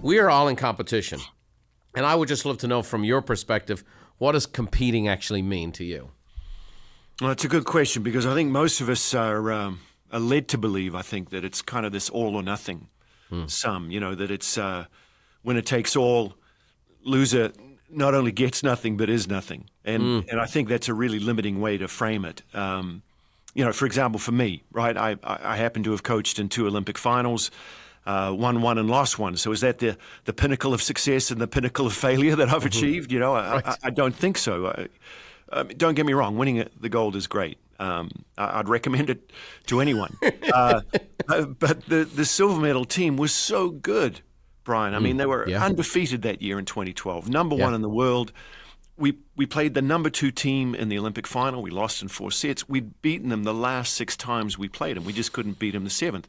we are all in competition. And I would just love to know from your perspective, what does competing actually mean to you? Well, it's a good question because I think most of us are led to believe, I think, that it's kind of this all or nothing sum, that it's winner takes all, loser not only gets nothing but is nothing. And I think that's a really limiting way to frame it. For example, for me, right, I happen to have coached in 2 Olympic finals, won one and lost one. So is that the pinnacle of success and the pinnacle of failure that I've achieved? I don't think so. Don't get me wrong, winning the gold is great. I'd recommend it to anyone. But the silver medal team was so good, Brian. I mean, they were undefeated that year in 2012, number one in the world. We played the number 2 team in the Olympic final. We lost in 4 sets. We'd beaten them the last 6 times we played them. We just couldn't beat them the 7th.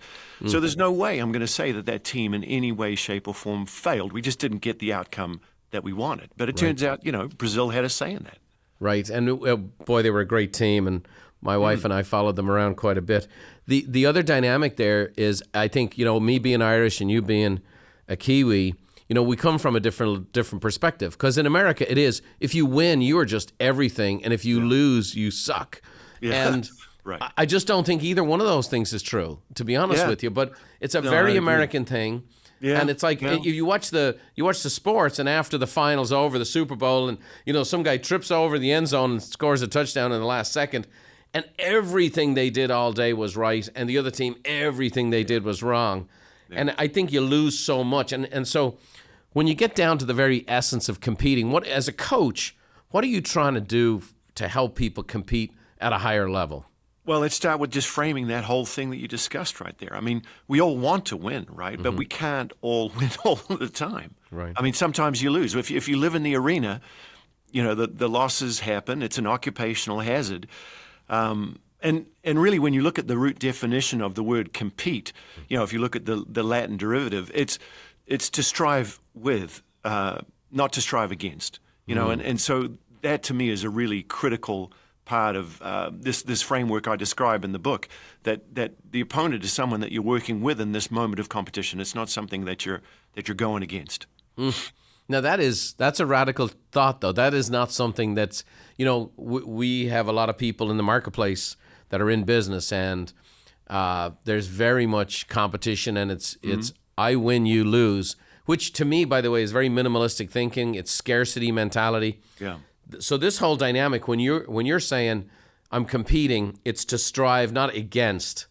So there's no way I'm going to say that team in any way, shape, or form failed. We just didn't get the outcome that we wanted. But it turns out, Brazil had a say in that. Right. And boy, they were a great team. And my wife and I followed them around quite a bit. The other dynamic there is, I think, me being Irish and you being a Kiwi, we come from a different perspective. Because in America, it is, if you win, you are just everything. And if you lose, you suck. Yeah. And right. I just don't think either one of those things is true, to be honest with you. But it's a very American thing. Yeah, and it's like you watch the sports, and after the final's over, the Super Bowl, and some guy trips over the end zone and scores a touchdown in the last second, and everything they did all day was right, and the other team, everything they did was wrong. Yeah. And I think you lose so much. And so when you get down to the very essence of competing, as a coach, what are you trying to do to help people compete at a higher level? Well, let's start with just framing that whole thing that you discussed right there. I mean, we all want to win, right? But we can't all win all the time. Right. I mean, sometimes you lose. If you live in the arena, the losses happen. It's an occupational hazard. And really, when you look at the root definition of the word compete, if you look at the Latin derivative, it's to strive with, not to strive against. And so that to me is a really critical part of this framework I describe in the book, that the opponent is someone that you're working with in this moment of competition. It's not something that you're going against. Now that's a radical thought, though. That is not something that's, we have a lot of people in the marketplace that are in business, and there's very much competition, and it's I win, you lose, which to me, by the way, is very minimalistic thinking. It's scarcity mentality. Yeah. So this whole dynamic, when you're saying I'm competing, it's to strive, not against.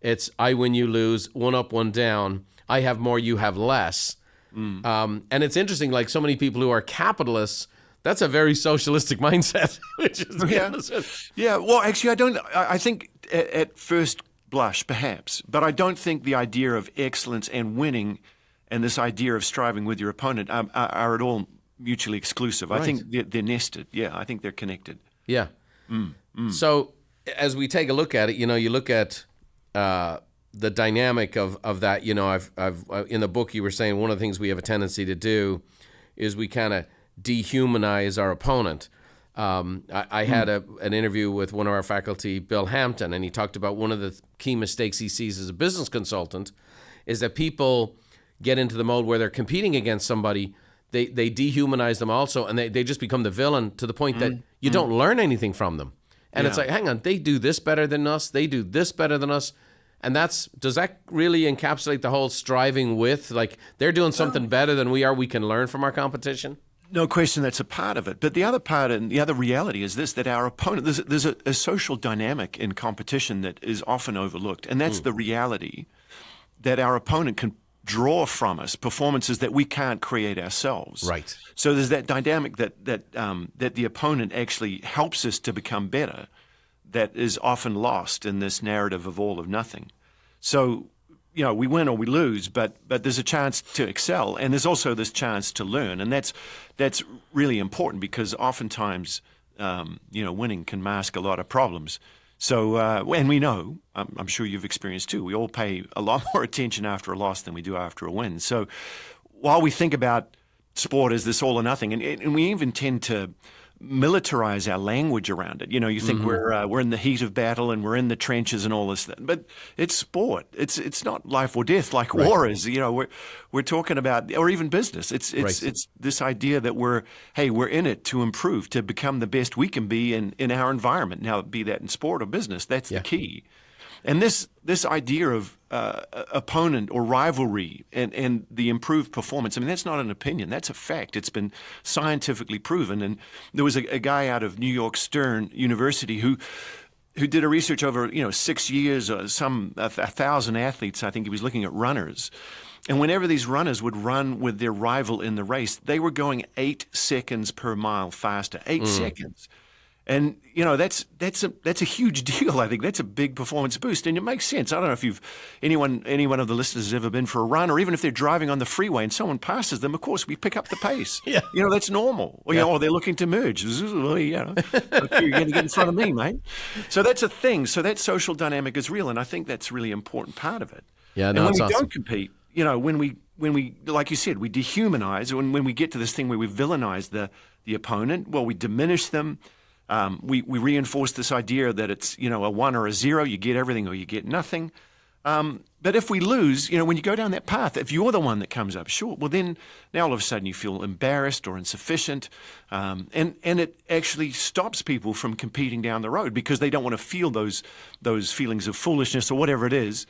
It's I win, you lose, one up, one down. I have more, you have less. And it's interesting, like so many people who are capitalists, that's a very socialistic mindset. Which is yeah. Well, actually, I think at first blush, perhaps, but I don't think the idea of excellence and winning and this idea of striving with your opponent are at all mutually exclusive. Right. I think they're nested. Yeah, I think they're connected. Yeah. So as we take a look at it, you look at the dynamic of that. I've in the book you were saying one of the things we have a tendency to do is we kind of dehumanize our opponent. I had an interview with one of our faculty, Bill Hampton, and he talked about one of the key mistakes he sees as a business consultant is that people get into the mode where they're competing against somebody. They dehumanize them also, and they just become the villain to the point that you don't learn anything from them. And it's like, hang on, they do this better than us. They do this better than us. And does that really encapsulate the whole striving with? Like, they're doing something better than we are. We can learn from our competition? No question that's a part of it. But the other part and the other reality is this, that our opponent, there's a social dynamic in competition that is often overlooked. And that's the reality that our opponent can draw from us performances that we can't create ourselves. Right. So there's that dynamic that the opponent actually helps us to become better that is often lost in this narrative of all of nothing. So, we win or we lose, but there's a chance to excel, and there's also this chance to learn, and that's really important because oftentimes, winning can mask a lot of problems. So, and we know, I'm sure you've experienced too, we all pay a lot more attention after a loss than we do after a win. So while we think about sport as this all or nothing, and we even tend to militarize our language around it. You know, you think we're in the heat of battle and we're in the trenches and all this, but it's sport. It's not life or death like war is. You know, we're talking about, or even business. It's this idea that we're in it to improve, to become the best we can be in our environment. Now, be that in sport or business, that's the key. And this idea of opponent or rivalry and the improved performance, I mean, that's not an opinion. That's a fact. It's been scientifically proven. And there was a guy out of New York Stern University who did a research over 6 years, 1,000 athletes. I think he was looking at runners. And whenever these runners would run with their rival in the race, they were going 8 seconds per mile faster. 8 seconds. And, that's a huge deal, I think. That's a big performance boost. And it makes sense. I don't know if anyone of the listeners has ever been for a run, or even if they're driving on the freeway and someone passes them, of course, we pick up the pace. Yeah. That's normal. Or they're looking to merge. Well, you're going to get in front of me, mate. So that's a thing. So that social dynamic is real. And I think that's a really important part of it. Yeah, and no, when we awesome. don't compete, when we, like you said, we dehumanize, when we get to this thing where we villainize the opponent, well, we diminish them. We reinforce this idea that it's, a 1 or a 0, you get everything or you get nothing. But if we lose, when you go down that path, if you're the one that comes up short, well, then now all of a sudden you feel embarrassed or insufficient. And it actually stops people from competing down the road because they don't want to feel those feelings of foolishness or whatever it is.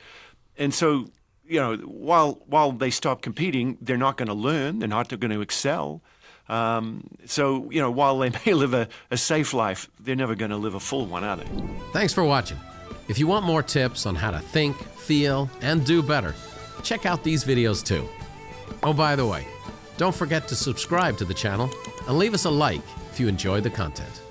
And so, while they stop competing, they're not going to learn, they're not going to excel. So, while they may live a safe life, they're never going to live a full one, are they? Thanks for watching. If you want more tips on how to think, feel, and do better, check out these videos too. Oh, by the way, don't forget to subscribe to the channel and leave us a like if you enjoyed the content.